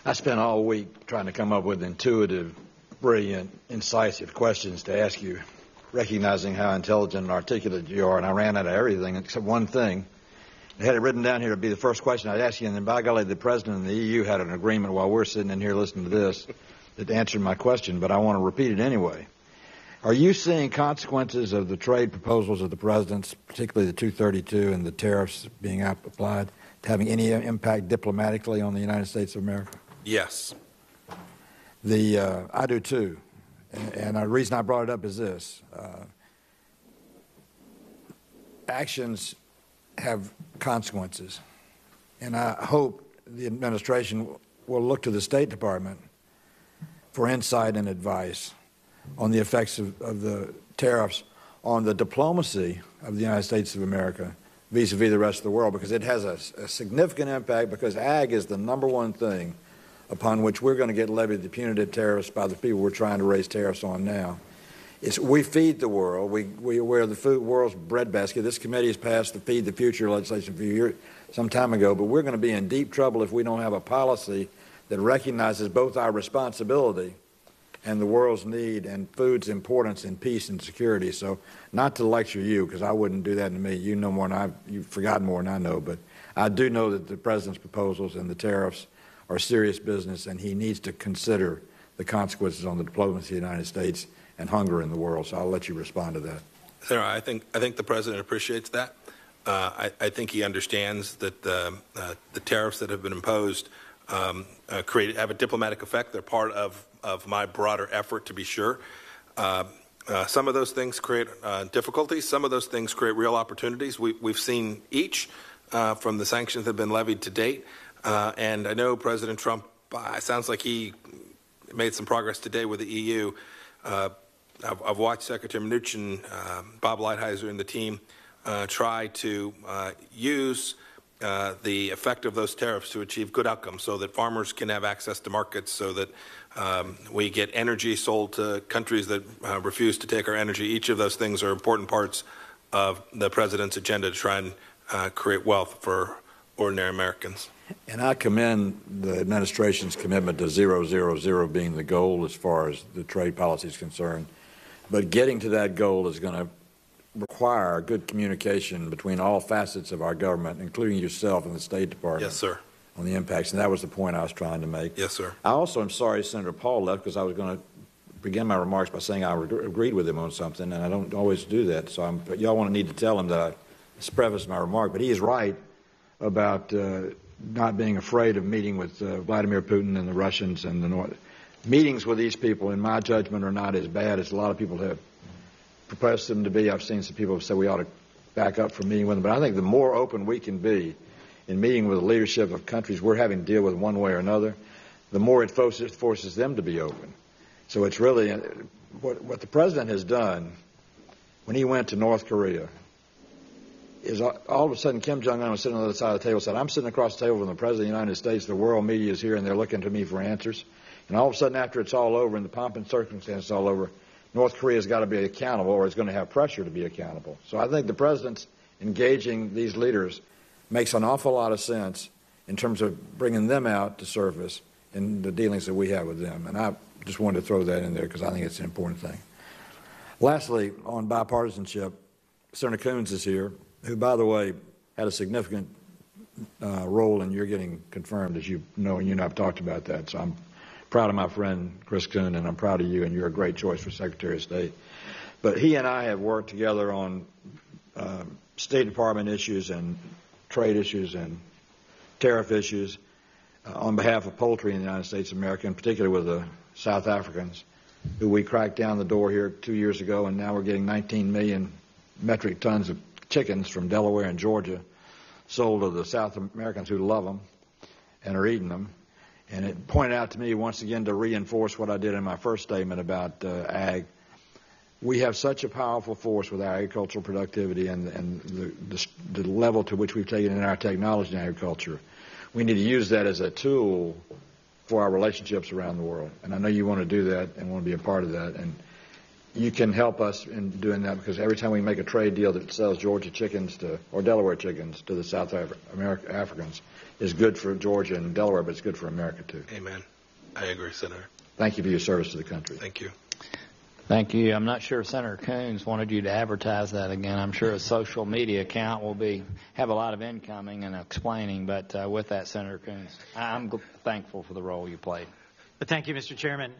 I spent all week trying to come up with intuitive, brilliant, incisive questions to ask you, recognizing how intelligent and articulate you are, and I ran out of everything except one thing. I had it written down here to be the first question I'd ask you, and then by golly, the President of the EU had an agreement while we're sitting in here listening to this that answered my question, but I want to repeat it anyway. Are you seeing consequences of the trade proposals of the President's, particularly the 232 and the tariffs being applied, having any impact diplomatically on the United States of America? Yes. I do too. And the reason I brought it up is this. Actions have consequences. And I hope the administration will look to the State Department for insight and advice on the effects of the tariffs on the diplomacy of the United States of America vis-a-vis the rest of the world, because it has a significant impact, because ag is the #1 thing upon which we're going to get levied the punitive tariffs by the people we're trying to raise tariffs on now. We feed the world. We're the world's breadbasket. This committee has passed the Feed the Future legislation some time ago, but we're going to be in deep trouble if we don't have a policy that recognizes both our responsibility and the world's need and food's importance in peace and security. So not to lecture you, because I wouldn't do that to me. You know more than you've forgotten more than I know, but I do know that the President's proposals and the tariffs are serious business, and he needs to consider the consequences on the diplomacy of the United States and hunger in the world. So I'll let you respond to that. Sarah, I think the President appreciates that. I think he understands that the tariffs that have been imposed have a diplomatic effect. They're part of my broader effort, to be sure. Some of those things create difficulties. Some of those things create real opportunities. We've seen each from the sanctions that have been levied to date. And I know President Trump, sounds like he made some progress today with the EU. I've watched Secretary Mnuchin, Bob Lighthizer, and the team try to use the effect of those tariffs to achieve good outcomes so that farmers can have access to markets, so that we get energy sold to countries that refuse to take our energy. Each of those things are important parts of the President's agenda to try and create wealth for ordinary Americans. And I commend the administration's commitment to 000 being the goal as far as the trade policy is concerned. But getting to that goal is going to require good communication between all facets of our government, including yourself and the State Department. Yes, sir. On the impacts, and that was the point I was trying to make. Yes, sir. I also am sorry Senator Paul left, because I was going to begin my remarks by saying I agreed with him on something, and I don't always do that. So y'all want to need to tell him that I prefaced my remark. But he is right about not being afraid of meeting with Vladimir Putin and the Russians and the North. Meetings with these people, in my judgment, are not as bad as a lot of people have proposed them to be. I've seen some people have said we ought to back up from meeting with them. But I think the more open we can be in meeting with the leadership of countries we're having to deal with one way or another, the more it forces them to be open. So it's really what the President has done when he went to North Korea is all of a sudden Kim Jong-un was sitting on the other side of the table and said, I'm sitting across the table from the President of the United States, the world media is here, and they're looking to me for answers. And all of a sudden, after it's all over and the pomp and circumstance is all over, North Korea's got to be accountable, or it's going to have pressure to be accountable. So I think the President's engaging these leaders makes an awful lot of sense in terms of bringing them out to surface in the dealings that we have with them. And I just wanted to throw that in there because I think it's an important thing. Lastly, on bipartisanship, Senator Coons is here, who, by the way, had a significant role in your getting confirmed, as you know, and you and I have talked about that. So I'm proud of my friend Chris Coons, and I'm proud of you, and you're a great choice for Secretary of State. But he and I have worked together on State Department issues and trade issues and tariff issues on behalf of poultry in the United States of America, in particular with the South Africans, who we cracked down the door here 2 years ago, and now we're getting 19 million metric tons of chickens from Delaware and Georgia sold to the South Americans who love them and are eating them. And it pointed out to me once again to reinforce what I did in my first statement about ag. We have such a powerful force with our agricultural productivity and the level to which we've taken in our technology in agriculture. We need to use that as a tool for our relationships around the world. And I know you want to do that and want to be a part of that. And you can help us in doing that, because every time we make a trade deal that sells Georgia chickens or Delaware chickens to the South Africans is good for Georgia and Delaware, but it's good for America too. Amen. I agree, Senator. Thank you for your service to the country. Thank you. Thank you. I'm not sure if Senator Coons wanted you to advertise that again. I'm sure a social media account will have a lot of incoming and explaining, but with that, Senator Coons, I'm thankful for the role you played. Thank you, Mr. Chairman.